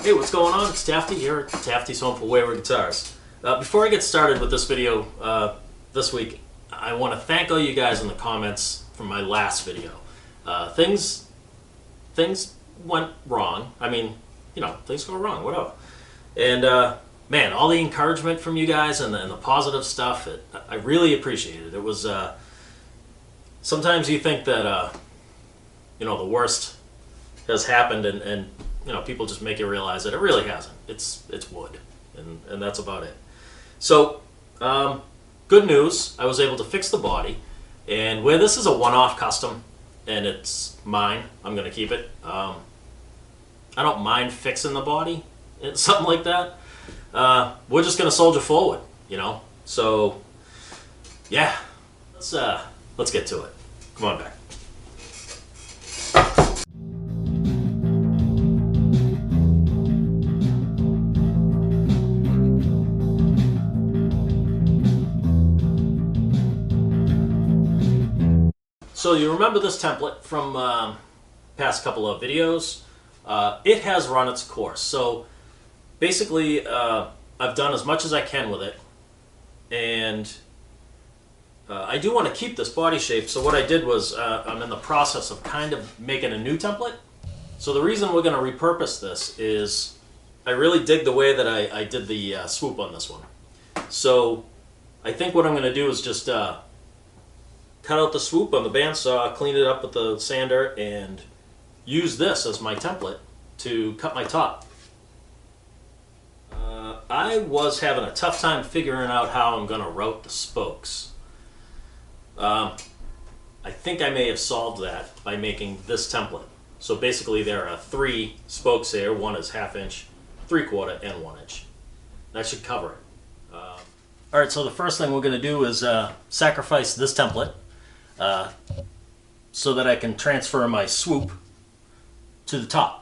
Hey, what's going on? It's Tafty here at Tafty's Home for Wayward Guitars. Before I get started with this video this week, I want to thank all you guys in the comments from my last video. Things went wrong. I mean, you know, things go wrong, whatever. And man, all the encouragement from you guys and the positive stuff, I really appreciate it. It was, sometimes you think that, you know, the worst has happened and you know, people just make you realize that it really hasn't. It's wood, and that's about it. So, good news, I was able to fix the body, and where this is a one-off custom, and it's mine, I'm going to keep it. I don't mind fixing the body, something like that. We're just going to soldier forward, you know? So, yeah, let's get to it. Come on back. So you remember this template from past couple of videos. It has run its course. So basically I've done as much as I can with it, and I do want to keep this body shape. So what I did was I'm in the process of kind of making a new template. So the reason we're going to repurpose this is I really dig the way that I did the swoop on this one. So I think what I'm going to do is just cut out the swoop on the bandsaw, clean it up with the sander, and use this as my template to cut my top. I was having a tough time figuring out how I'm going to route the spokes. I think I may have solved that by making this template. So basically there are 3 spokes here. One is 1/2 inch, 3/4, and 1 inch. That should cover it. Alright, so the first thing we're going to do is sacrifice this template so that I can transfer my swoop to the top.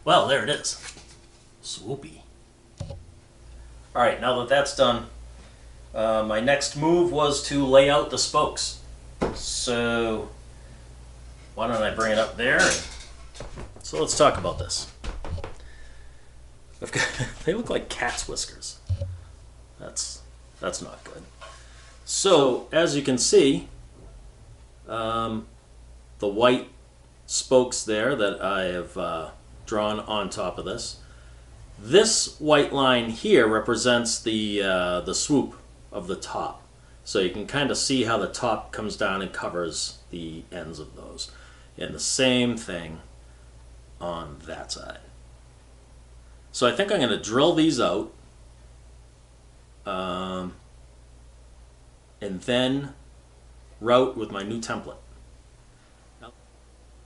Well, there it is. Swoopy. Alright, now that that's done, my next move was to lay out the spokes. So why don't I bring it up there? So let's talk about this. They look like cat's whiskers. That's not good. So as you can see, the white spokes there that I have drawn on top of this. This white line here represents the swoop of the top. So you can kind of see how the top comes down and covers the ends of those. And the same thing on that side. So I think I'm going to drill these out and then route with my new template.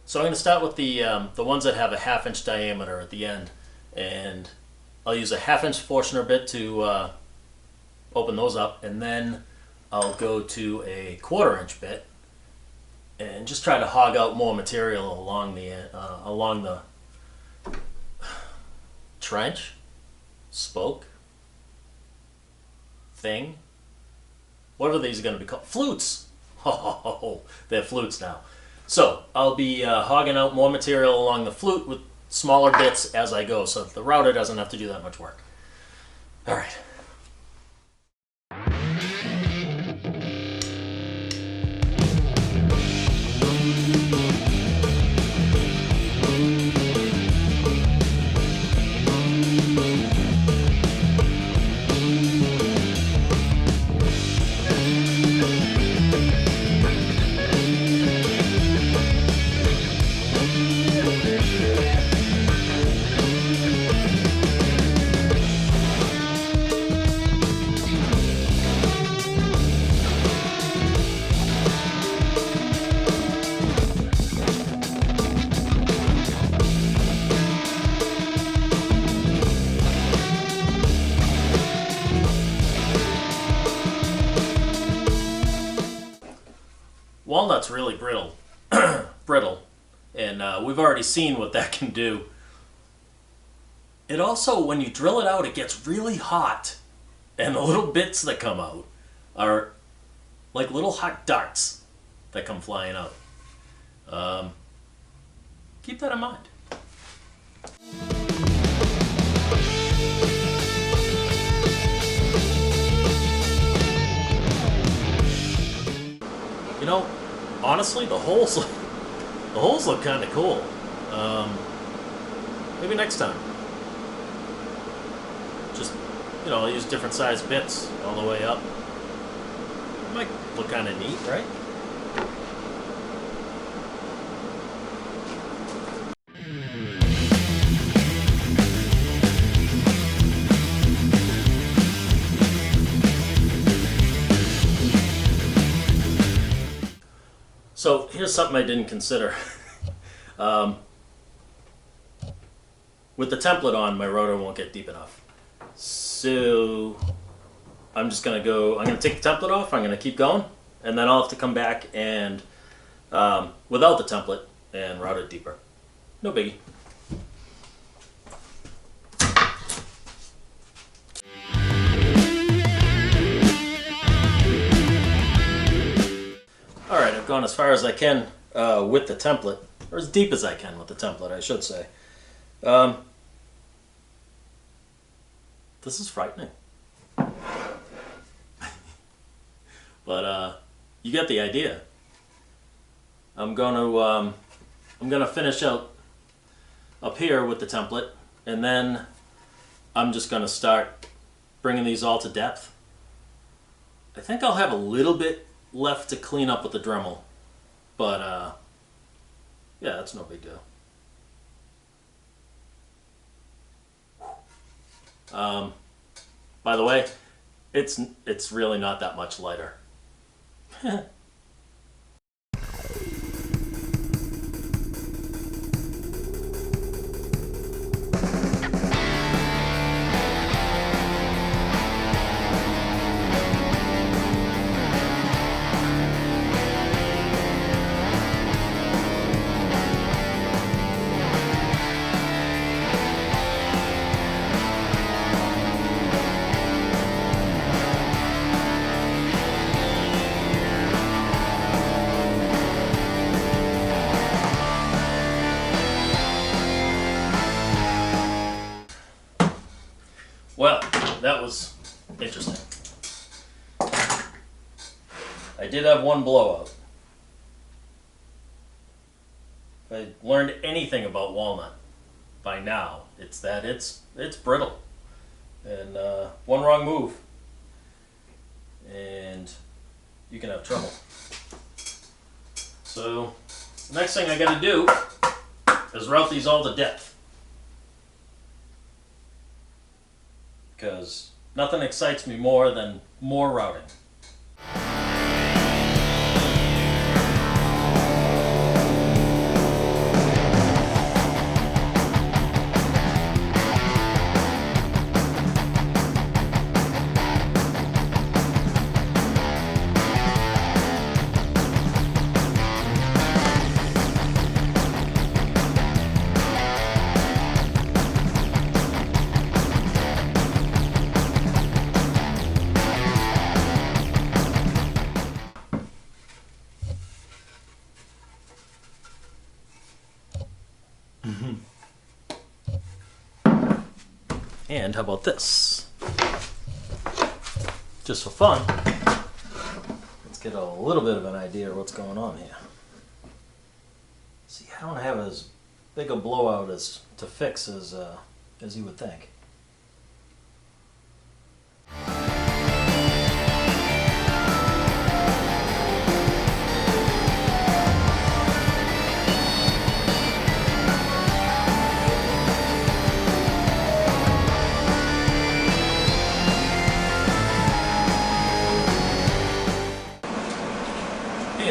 So I'm going to start with the ones that have a 1/2 inch diameter at the end, and I'll use a 1/2 inch Forstner bit to open those up, and then I'll go to a 1/4 inch bit and just try to hog out more material along the trench, spoke, thing, whatever these are going to be called. Flutes! Oh, they're flutes now. So I'll be hogging out more material along the flute with smaller bits as I go, so that the router doesn't have to do that much work. All right. Walnut's really brittle, and and we've already seen what that can do. It also, when you drill it out, it gets really hot, and the little bits that come out are like little hot darts that come flying out. Keep that in mind. You know, honestly, the holes look kind of cool. Maybe next time. Just, you know, I'll use different sized bits all the way up. It might look kind of neat, right? So here's something I didn't consider. With the template on, my rotor won't get deep enough. So I'm just gonna I'm gonna take the template off, I'm gonna keep going, and then I'll have to come back and, without the template, and route it deeper. No biggie. Alright, I've gone as far as I can with the template, or as deep as I can with the template, I should say. This is frightening. But you get the idea. I'm gonna finish out up here with the template, and then I'm just gonna start bringing these all to depth. I think I'll have a little bit left to clean up with the Dremel, but yeah, that's no big deal. By the way, it's really not that much lighter. Well, that was interesting. I did have one blowout. If I learned anything about walnut by now, it's that it's brittle. And one wrong move and you can have trouble. So the next thing I gotta do is route these all to depth. Because nothing excites me more than more routing. And how about this? Just for fun, let's get a little bit of an idea of what's going on here. See, I don't have as big a blowout as to fix as you would think.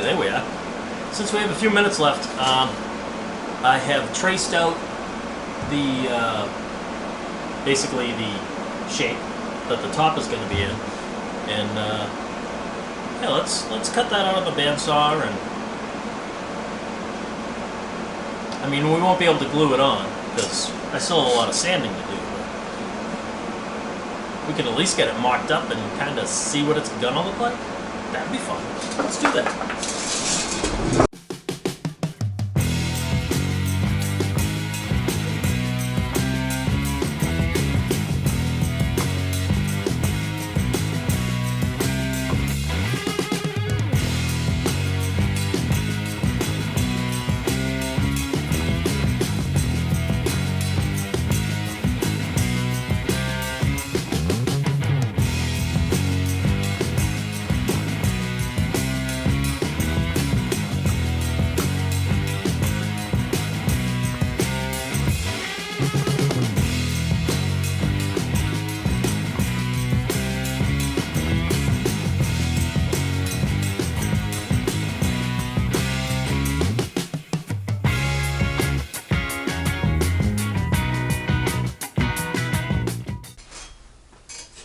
There we are. Since we have a few minutes left, I have traced out the basically the shape that the top is going to be in, and yeah, let's cut that out of the bandsaw and I mean, we won't be able to glue it on because I still have a lot of sanding to do. But we can at least get it mocked up and kind of see what it's gonna look like. That'd be fun. Let's do that.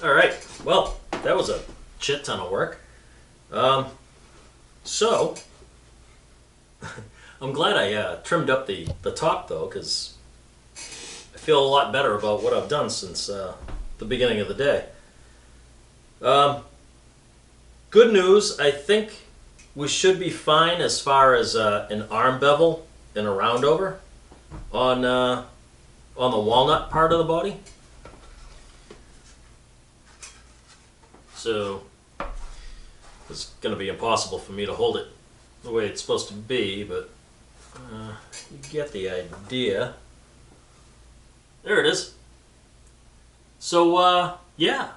Alright, well, that was a shit ton of work. So, I'm glad I trimmed up the top though, because I feel a lot better about what I've done since the beginning of the day. Good news, I think we should be fine as far as an arm bevel and a round over on the walnut part of the body. So it's going to be impossible for me to hold it the way it's supposed to be, but you get the idea. There it is. So yeah,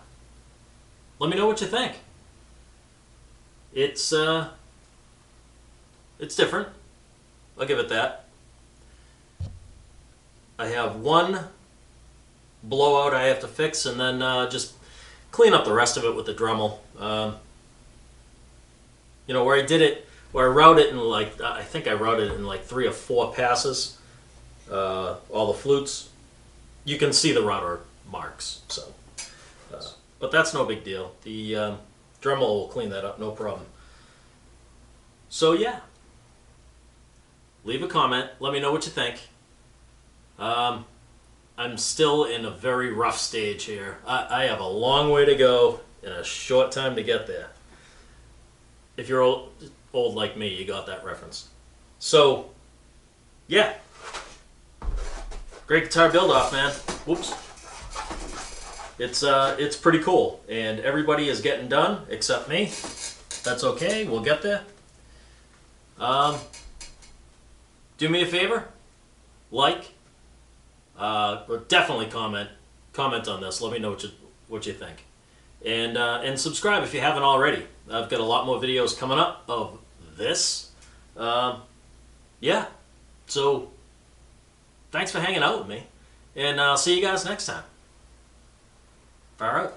let me know what you think. It's different. I'll give it that. I have one blowout I have to fix, and then just clean up the rest of it with the Dremel. You know, where I routed it in like, I think I routed it in like 3 or 4 passes, all the flutes. You can see the router marks, so. But that's no big deal. The Dremel will clean that up, no problem. So yeah, leave a comment, let me know what you think. I'm still in a very rough stage here. I have a long way to go and a short time to get there. If you're old like me, you got that reference. So, yeah. Great guitar build-off, man. Whoops. It's pretty cool, and everybody is getting done except me. That's okay, we'll get there. Do me a favor, like. But definitely comment on this. Let me know what you think, and subscribe if you haven't already. I've got a lot more videos coming up of this. Yeah, so thanks for hanging out with me, and I'll see you guys next time. All right.